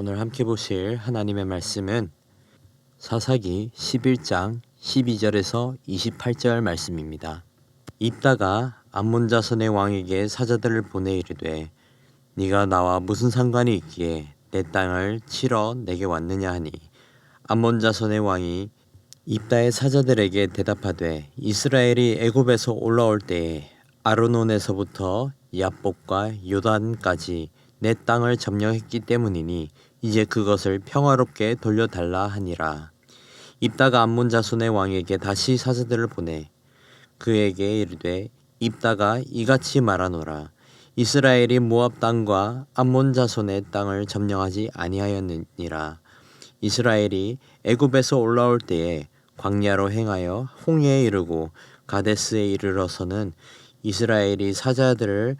오늘 함께 보실 하나님의 말씀은 사사기 11장 12절에서 28절 말씀입니다. 입다가 암몬 자손의 왕에게 사자들을 보내 이르되 네가 나와 무슨 상관이 있기에 내 땅을 치러 내게 왔느냐 하니 암몬 자손의 왕이 입다의 사자들에게 대답하되 이스라엘이 애굽에서 올라올 때에 아르논에서부터 야복과 요단까지 내 땅을 점령했기 때문이니 이제 그것을 평화롭게 돌려달라 하니라. 입다가 암몬 자손의 왕에게 다시 사자들을 보내 그에게 이르되 입다가 이같이 말하노라. 이스라엘이 모압 땅과 암몬 자손의 땅을 점령하지 아니하였느니라. 이스라엘이 애굽에서 올라올 때에 광야로 행하여 홍해에 이르고 가데스에 이르러서는 이스라엘이 사자들을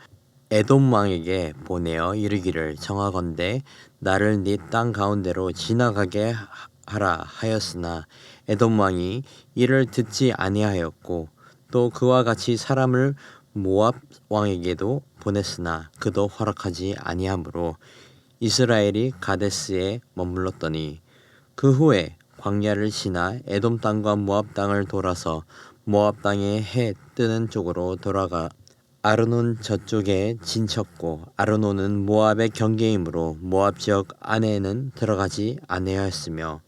에돔 왕에게 보내어 이르기를 정하건대 나를 네 땅 가운데로 지나가게 하라 하였으나 에돔 왕이 이를 듣지 아니하였고 또 그와 같이 사람을 모압 왕에게도 보냈으나 그도 허락하지 아니하므로 이스라엘이 가데스에 머물렀더니 그 후에 광야를 지나 에돔 땅과 모압 땅을 돌아서 모압 땅의 해 뜨는 쪽으로 돌아가 아르논 저쪽에 진쳤고 아르논은 모압의 경계이므로 모압 지역 안에는 들어가지 아니하였으며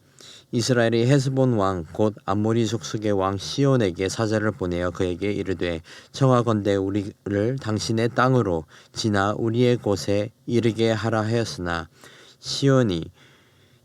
이스라엘이 헤스본 왕 곧 아모리 족속의 왕 시온에게 사자를 보내어 그에게 이르되 청하건대 우리를 당신의 땅으로 지나 우리의 곳에 이르게 하라 하였으나 시온이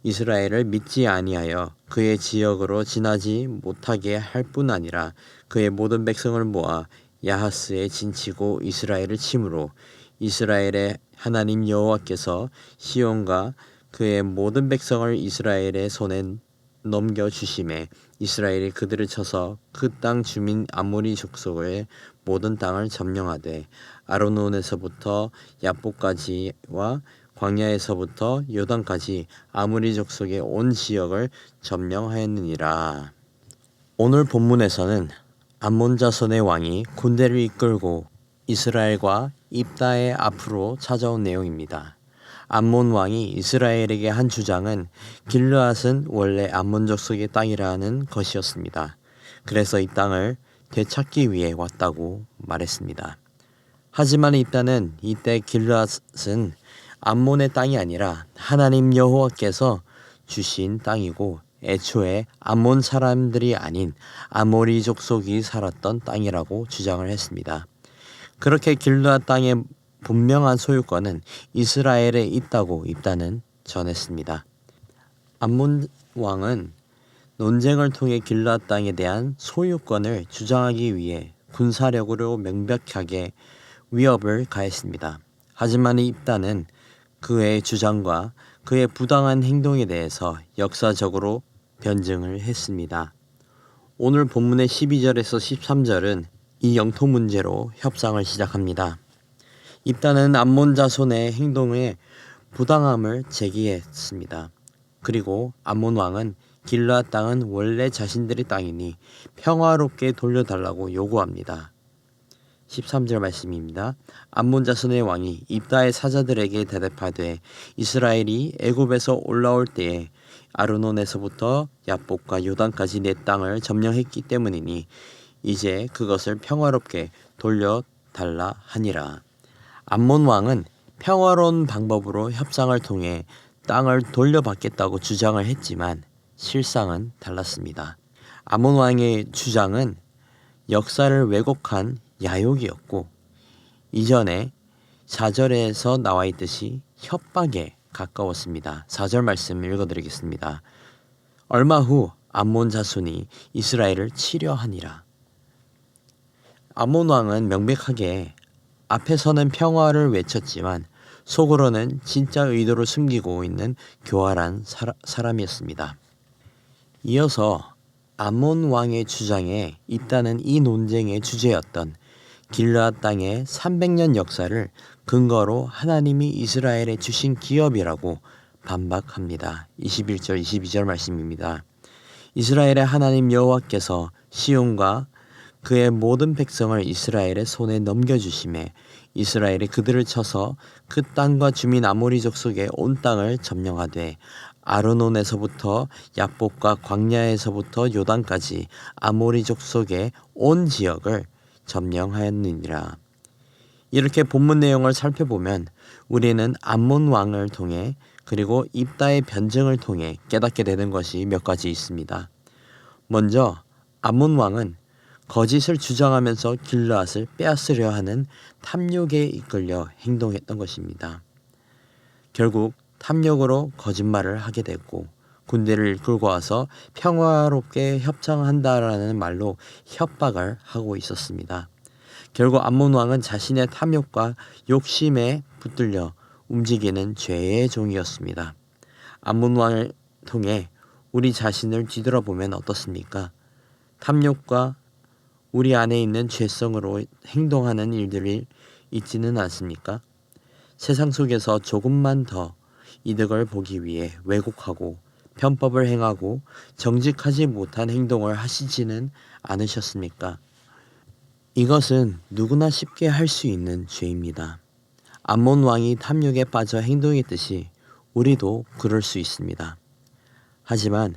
이스라엘을 믿지 아니하여 그의 지역으로 지나지 못하게 할 뿐 아니라 그의 모든 백성을 모아 야하스에 진치고 이스라엘을 치므로 이스라엘의 하나님 여호와께서 시온과 그의 모든 백성을 이스라엘의 손에 넘겨주심에 이스라엘이 그들을 쳐서 그 땅 주민 아모리 족속의 모든 땅을 점령하되 아르논에서부터 야복까지와 광야에서부터 요단까지 아모리 족속의 온 지역을 점령하였느니라. 오늘 본문에서는 암몬 자손의 왕이 군대를 이끌고 이스라엘과 입다의 앞으로 찾아온 내용입니다. 암몬 왕이 이스라엘에게 한 주장은 길르앗은 원래 암몬 족속의 땅이라는 것이었습니다. 그래서 이 땅을 되찾기 위해 왔다고 말했습니다. 하지만 입다는 이때 길르앗은 암몬의 땅이 아니라 하나님 여호와께서 주신 땅이고 애초에 암몬 사람들이 아닌 아모리 족속이 살았던 땅이라고 주장을 했습니다. 그렇게 길르앗 땅의 분명한 소유권은 이스라엘에 있다고 입다는 전했습니다. 암몬 왕은 논쟁을 통해 길르앗 땅에 대한 소유권을 주장하기 위해 군사력으로 명백하게 위협을 가했습니다. 하지만 입다는 그의 주장과 그의 부당한 행동에 대해서 역사적으로 변증을 했습니다. 오늘 본문의 12절에서 13절은 이 영토 문제로 협상을 시작합니다. 입다는 암몬 자손의 행동에 부당함을 제기했습니다. 그리고 암몬 왕은 길르앗 땅은 원래 자신들의 땅이니 평화롭게 돌려달라고 요구합니다. 13절 말씀입니다. 암몬 자손의 왕이 입다의 사자들에게 대답하되 이스라엘이 애굽에서 올라올 때에 아르논에서부터 야복과 요단까지 내 땅을 점령했기 때문이니 이제 그것을 평화롭게 돌려달라 하니라. 암몬 왕은 평화로운 방법으로 협상을 통해 땅을 돌려받겠다고 주장을 했지만 실상은 달랐습니다. 암몬 왕의 주장은 역사를 왜곡한 야욕이었고 이전에 4절에서 나와 있듯이 협박에 가까웠습니다. 4절 말씀 읽어드리겠습니다. 얼마 후 암몬 자손이 이스라엘을 치려 하니라. 암몬 왕은 명백하게 앞에서는 평화를 외쳤지만 속으로는 진짜 의도를 숨기고 있는 교활한 사람이었습니다. 이어서 암몬 왕의 주장에 있다는 이 논쟁의 주제였던 길르앗 땅의 300년 역사를 근거로 하나님이 이스라엘에 주신 기업이라고 반박합니다. 21절 22절 말씀입니다. 이스라엘의 하나님 여호와께서 시온과 그의 모든 백성을 이스라엘의 손에 넘겨주심에 이스라엘이 그들을 쳐서 그 땅과 주민 아모리 족속의 온 땅을 점령하되 아르논에서부터 야복과 광야에서부터 요단까지 아모리 족속의 온 지역을 점령하였느니라. 이렇게 본문 내용을 살펴보면 우리는 암몬 왕을 통해 그리고 입다의 변증을 통해 깨닫게 되는 것이 몇 가지 있습니다. 먼저 암몬 왕은 거짓을 주장하면서 길르앗을 빼앗으려 하는 탐욕에 이끌려 행동했던 것입니다. 결국 탐욕으로 거짓말을 하게 됐고 군대를 이끌고 와서 평화롭게 협상한다라는 말로 협박을 하고 있었습니다. 결국 암몬 왕은 자신의 탐욕과 욕심에 붙들려 움직이는 죄의 종이었습니다. 암몬 왕을 통해 우리 자신을 뒤돌아보면 어떻습니까? 탐욕과 우리 안에 있는 죄성으로 행동하는 일들이 있지는 않습니까? 세상 속에서 조금만 더 이득을 보기 위해 왜곡하고 편법을 행하고 정직하지 못한 행동을 하시지는 않으셨습니까? 이것은 누구나 쉽게 할 수 있는 죄입니다. 암몬 왕이 탐욕에 빠져 행동했듯이 우리도 그럴 수 있습니다. 하지만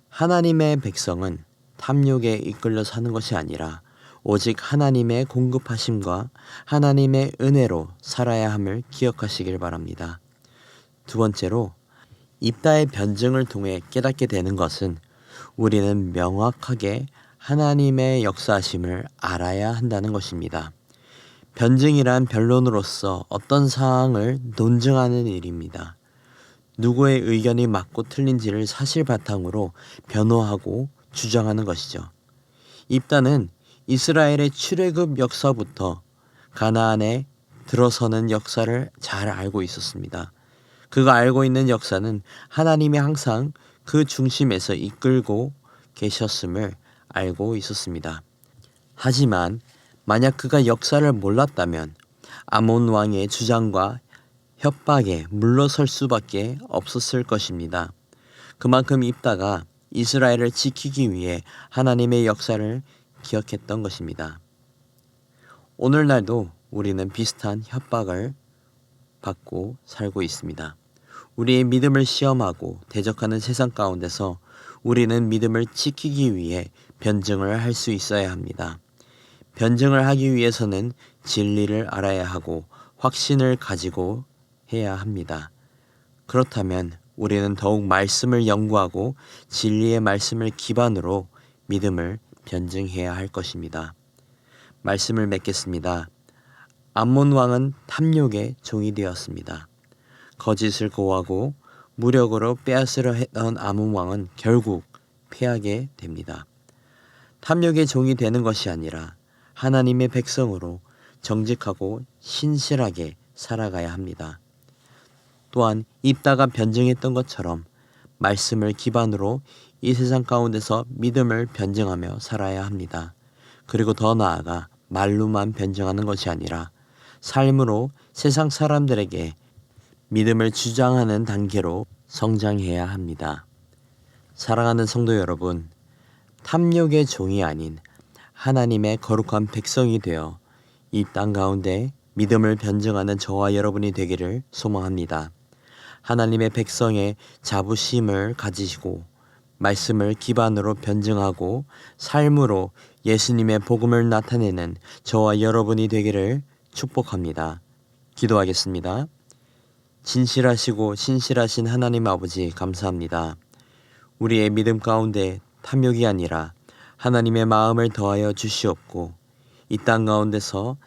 하나님의 백성은 탐욕에 이끌려 사는 것이 아니라 오직 하나님의 공급하심과 하나님의 은혜로 살아야 함을 기억하시길 바랍니다. 두 번째로 입다의 변증을 통해 깨닫게 되는 것은 우리는 명확하게 하나님의 역사하심을 알아야 한다는 것입니다. 변증이란 변론으로서 어떤 사항을 논증하는 일입니다. 누구의 의견이 맞고 틀린지를 사실 바탕으로 변호하고 주장하는 것이죠. 입다는 이스라엘의 출애굽 역사부터 가나안에 들어서는 역사를 잘 알고 있었습니다. 그가 알고 있는 역사는 하나님이 항상 그 중심에서 이끌고 계셨음을 알고 있었습니다. 하지만 만약 그가 역사를 몰랐다면 아몬 왕의 주장과 협박에 물러설 수밖에 없었을 것입니다. 그만큼 입다가 이스라엘을 지키기 위해 하나님의 역사를 기억했던 것입니다. 오늘날도 우리는 비슷한 협박을 받고 살고 있습니다. 우리의 믿음을 시험하고 대적하는 세상 가운데서 우리는 믿음을 지키기 위해 변증을 할 수 있어야 합니다. 변증을 하기 위해서는 진리를 알아야 하고 확신을 가지고 해야 합니다. 그렇다면 우리는 더욱 말씀을 연구하고 진리의 말씀을 기반으로 믿음을 변증해야 할 것입니다. 말씀을 맺겠습니다. 암몬 왕은 탐욕의 종이 되었습니다. 거짓을 고하고 무력으로 빼앗으려 했던 암몬 왕은 결국 패하게 됩니다. 탐욕의 종이 되는 것이 아니라 하나님의 백성으로 정직하고 신실하게 살아가야 합니다. 또한 입다가 변증했던 것처럼 말씀을 기반으로 이 세상 가운데서 믿음을 변증하며 살아야 합니다. 그리고 더 나아가 말로만 변증하는 것이 아니라 삶으로 세상 사람들에게 믿음을 주장하는 단계로 성장해야 합니다. 사랑하는 성도 여러분, 탐욕의 종이 아닌 하나님의 거룩한 백성이 되어 이 땅 가운데 믿음을 변증하는 저와 여러분이 되기를 소망합니다. 하나님의 백성의 자부심을 가지시고 말씀을 기반으로 변증하고 삶으로 예수님의 복음을 나타내는 저와 여러분이 되기를 축복합니다. 기도하겠습니다. 진실하시고 신실하신 하나님 아버지 감사합니다. 우리의 믿음 가운데 탐욕이 아니라 하나님의 마음을 더하여 주시옵고 이 땅 가운데서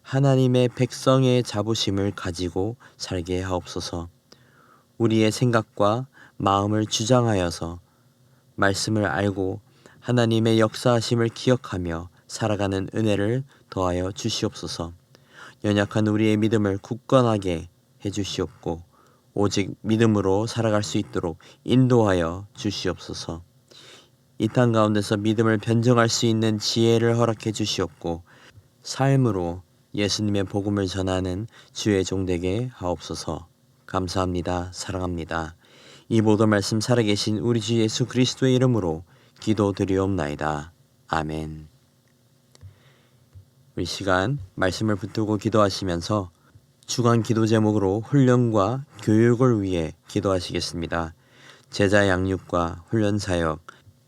하나님의 백성의 자부심을 가지고 살게 하옵소서. 우리의 생각과 마음을 주장하여서 말씀을 알고 하나님의 역사하심을 기억하며 살아가는 은혜를 더하여 주시옵소서. 연약한 우리의 믿음을 굳건하게 해주시옵고 오직 믿음으로 살아갈 수 있도록 인도하여 주시옵소서. 이 땅 가운데서 믿음을 변증할 수 있는 지혜를 허락해 주시옵고 삶으로 예수님의 복음을 전하는 주의 종 되게 하옵소서. 감사합니다. 사랑합니다. 이 모든 말씀 살아계신 우리 주 예수 그리스도의 이름으로 기도드리옵나이다. 아멘. 우리 시간 말씀을 붙들고 기도하시면서 주간 기도 제목으로 훈련과 교육을 위해 기도하시겠습니다. 제자 양육과 훈련 사역,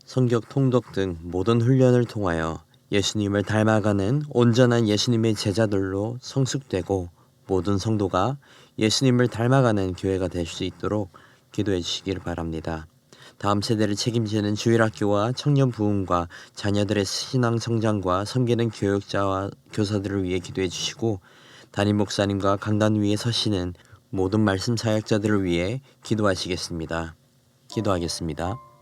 성격 통독 등 모든 훈련을 통하여 예수님을 닮아가는 온전한 예수님의 제자들로 성숙되고 모든 성도가 예수님을 닮아가는 교회가 될 수 있도록 기도해 주시기를 바랍니다. 다음 세대를 책임지는 주일학교와 청년 부흥과 자녀들의 신앙 성장과 섬기는 교육자와 교사들을 위해 기도해 주시고 담임 목사님과 강단 위에 서시는 모든 말씀 사역자들을 위해 기도하시겠습니다. 기도하겠습니다.